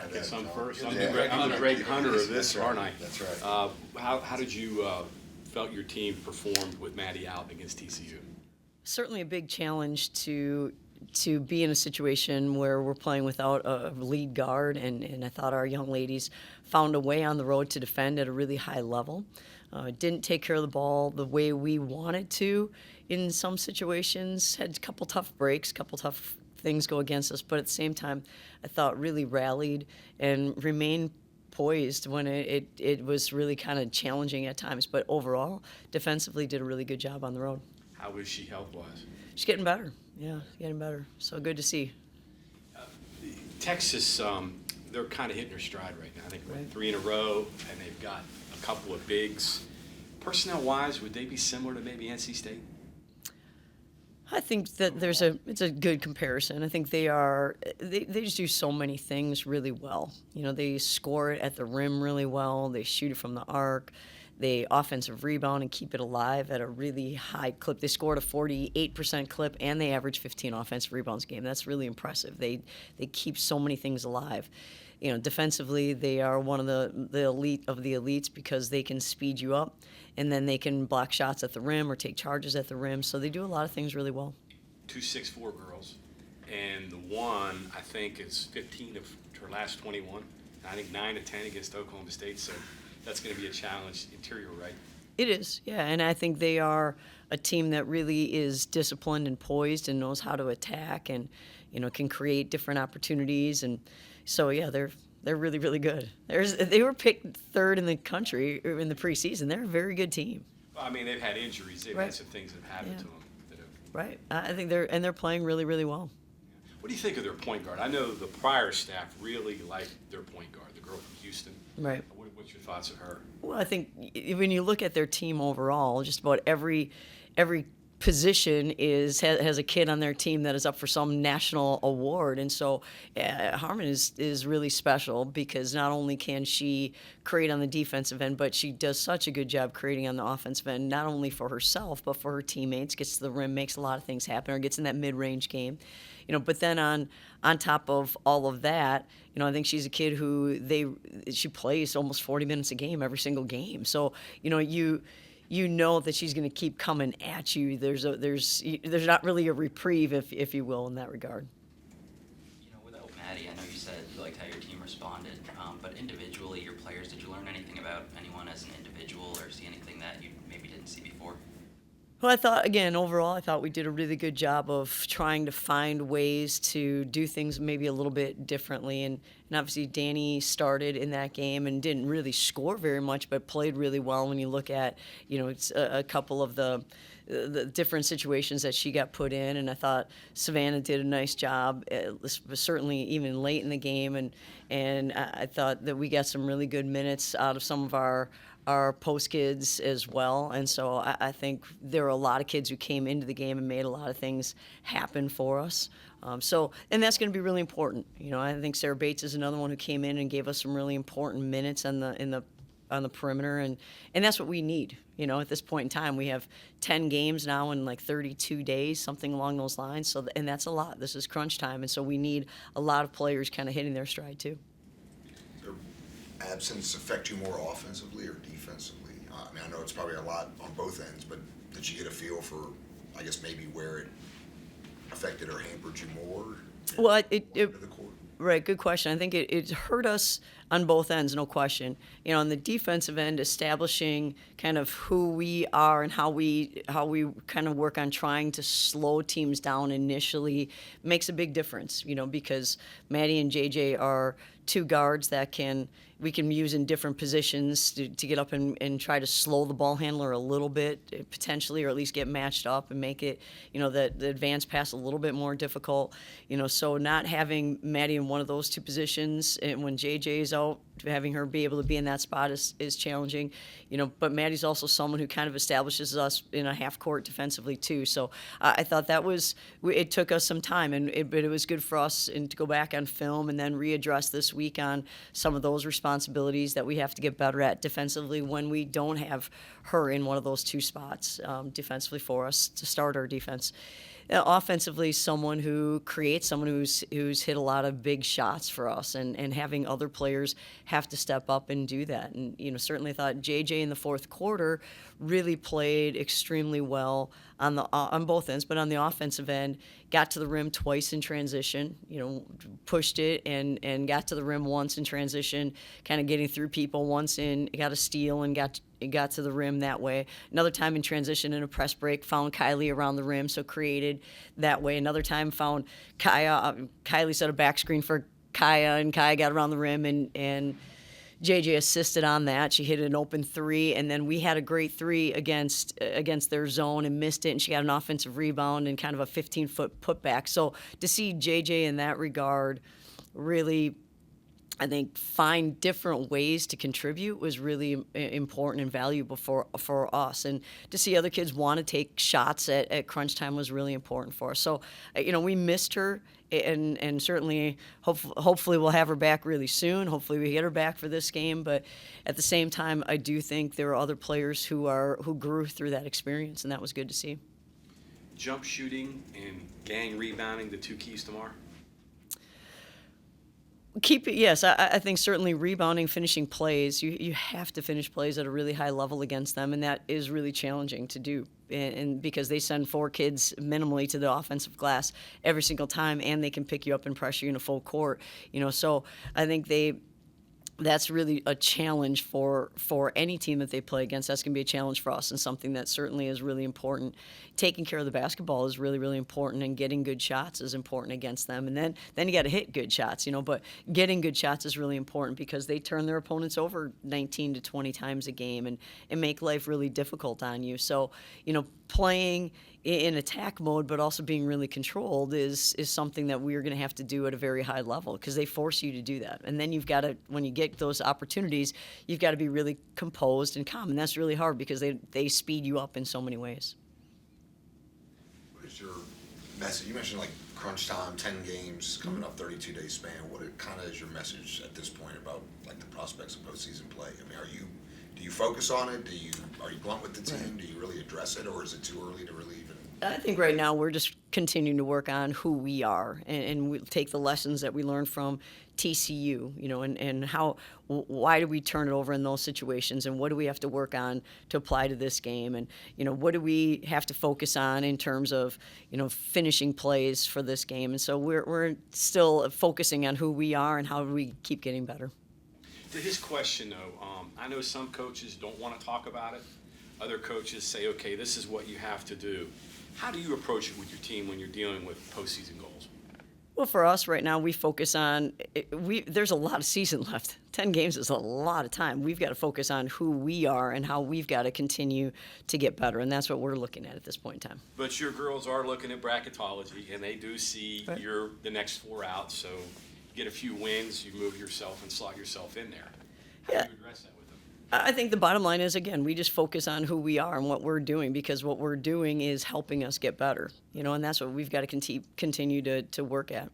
I guess I'm first. Yeah. I'm the Greg Hunter of this, That's right. aren't I? That's right. How did you felt your team performed with Maddie out against TCU? Certainly a big challenge to be in a situation where we're playing without a lead guard, and I thought our young ladies found a way on the road to defend at a really high level. Didn't take care of the ball the way we wanted to in some situations, had a couple tough breaks, couple tough things go against us, but at the same time, I thought really rallied and remained poised when it was really kind of challenging at times. But overall, defensively did a really good job on the road. How is she health-wise? She's getting better. Yeah, getting better. So good to see. Texas, they're kind of hitting their stride right now. I think Right. 3 in a row, and they've got a couple of bigs. Personnel-wise, would they be similar to maybe NC State? I think that it's a good comparison. I think they just do so many things really well. You know, they score it at the rim really well. They shoot it from the arc. They offensive rebound and keep it alive at a really high clip. They scored a 48% clip, and they average 15 offensive rebounds a game. That's really impressive. They keep so many things alive. You know, defensively, they are one of the elite of the elites because they can speed you up, and then they can block shots at the rim or take charges at the rim. So they do a lot of things really well. 2 6'4" girls, and the one, I think, is 15 of her last 21. And I think 9 of 10 against Oklahoma State, so that's going to be a challenge interior, right? It is, yeah, and I think they are a team that really is disciplined and poised and knows how to attack and, you know, can create different opportunities. And so, yeah, they're really, really good. They were picked third in the country in the preseason. They're a very good team. Well, I mean, they've had injuries. They've Right. had some things that have happened Yeah. to them. That have, Right. I think they're playing really, really well. what do you think of their point guard? I know the prior staff really liked their point guard, the girl from Houston. Right. What's your thoughts of her? Well, I think when you look at their team overall, just about every position has a kid on their team that is up for some national award, and so Harmon is really special because not only can she create on the defensive end, but she does such a good job creating on the offensive end, not only for herself but for her teammates. Gets to the rim, makes a lot of things happen, or gets in that mid-range game. You know, but then on top of all of that, you know, I think she's a kid who she plays almost 40 minutes a game every single game. So, you know, you know that she's going to keep coming at you. There's not really a reprieve, if you will, in that regard. You know, without Maddie, I know you said you liked how your team responded, but individually, your players, did you learn anything about anyone as an individual or see anything that you maybe didn't see before? Well, I thought, again, overall, I thought we did a really good job of trying to find ways to do things maybe a little bit differently. And obviously, Danny started in that game and didn't really score very much, but played really well when you look at, you know, it's a couple of the different situations that she got put in. And I thought Savannah did a nice job, certainly even late in the game. And I thought that we got some really good minutes out of some of our post kids as well. And so I think there are a lot of kids who came into the game and made a lot of things happen for us. And that's going to be really important. You know, I think Sarah Bates is another one who came in and gave us some really important minutes on the perimeter, and that's what we need. You know, at this point in time, we have 10 games now in like 32 days, something along those lines. So, and that's a lot. This is crunch time, and so we need a lot of players kind of hitting their stride too. Absence affect you more offensively or defensively? I mean, I know it's probably a lot on both ends, but did you get a feel for, I guess, maybe where it affected or hampered you more? Well, into the court? Right, good question. I think it hurt us on both ends, no question. You know, on the defensive end, establishing kind of who we are and how we kind of work on trying to slow teams down initially makes a big difference. You know, because Maddie and JJ are two guards that we can use in different positions to get up and try to slow the ball handler a little bit, potentially, or at least get matched up and make it, you know, the advanced pass a little bit more difficult. You know, so not having Maddie in one of those two positions, and when JJ is out, having her be able to be in that spot is challenging. You know, but Maddie's also someone who kind of establishes us in a half court defensively too. So I thought it took us some time, but it was good for us and to go back on film and then readdress this week on some of those responsibilities that we have to get better at defensively when we don't have her in one of those two spots defensively for us to start our defense. Offensively, someone who creates, someone who's hit a lot of big shots for us, and having other players have to step up and do that. And certainly thought JJ in the fourth quarter really played extremely well on both ends, but on the offensive end, got to the rim twice in transition. Pushed it and got to the rim once in transition, kind of getting through people once in, got a steal and got to the rim that way. Another time in transition in a press break, found Kylie around the rim, so created that way. Another time found Kaya. Kylie set a back screen for Kaya, and Kaya got around the rim, and JJ assisted on that. She hit an open three, and then we had a great three against their zone and missed it, and she got an offensive rebound and kind of a 15-foot putback. So to see JJ in that regard really, I think, find different ways to contribute was really important and valuable for us. And to see other kids want to take shots at crunch time was really important for us. So, we missed her, and certainly, hopefully we'll have her back really soon. Hopefully we get her back for this game. But at the same time, I do think there are other players who grew through that experience, and that was good to see. Jump shooting and gang rebounding, the two keys tomorrow? Keep it, yes. I think certainly rebounding, finishing plays. You have to finish plays at a really high level against them, and that is really challenging to do. And because they send 4 kids minimally to the offensive glass every single time, and they can pick you up and pressure you in a full court. So I think that's really a challenge for any team that they play against. That's going to be a challenge for us, and something that certainly is really important. Taking care of the basketball is really, really important, and getting good shots is important against them. And then you got to hit good shots, but getting good shots is really important because they turn their opponents over 19 to 20 times a game and make life really difficult on you. So, playing in attack mode, but also being really controlled is something that we're going to have to do at a very high level because they force you to do that. And then you've got to, when you get those opportunities, you've got to be really composed and calm. And that's really hard because they speed you up in so many ways. What is your message? You mentioned like crunch time, 10 games coming up, 32-day span. What kind of is your message at this point about like the prospects of postseason play? I mean, do you focus on it? Are you blunt with the team? Right. Do you really address it, or is it too early to really even? I think right now we're just continuing to work on who we are, and we take the lessons that we learned from TCU, and why do we turn it over in those situations, and what do we have to work on to apply to this game, and what do we have to focus on in terms of finishing plays for this game, and so we're still focusing on who we are and how do we keep getting better. To his question, though, I know some coaches don't want to talk about it. Other coaches say, okay, this is what you have to do. How do you approach it with your team when you're dealing with postseason goals? Well, for us right now, we focus on there's a lot of season left. 10 games is a lot of time. We've got to focus on who we are and how we've got to continue to get better, and that's what we're looking at this point in time. But your girls are looking at bracketology, and they do see Right. you're the next 4 out, so you get a few wins, you move yourself and slot yourself in there. How Yeah. do you address that with them? I think the bottom line is, again, we just focus on who we are and what we're doing, because what we're doing is helping us get better, and that's what we've got to continue to work at.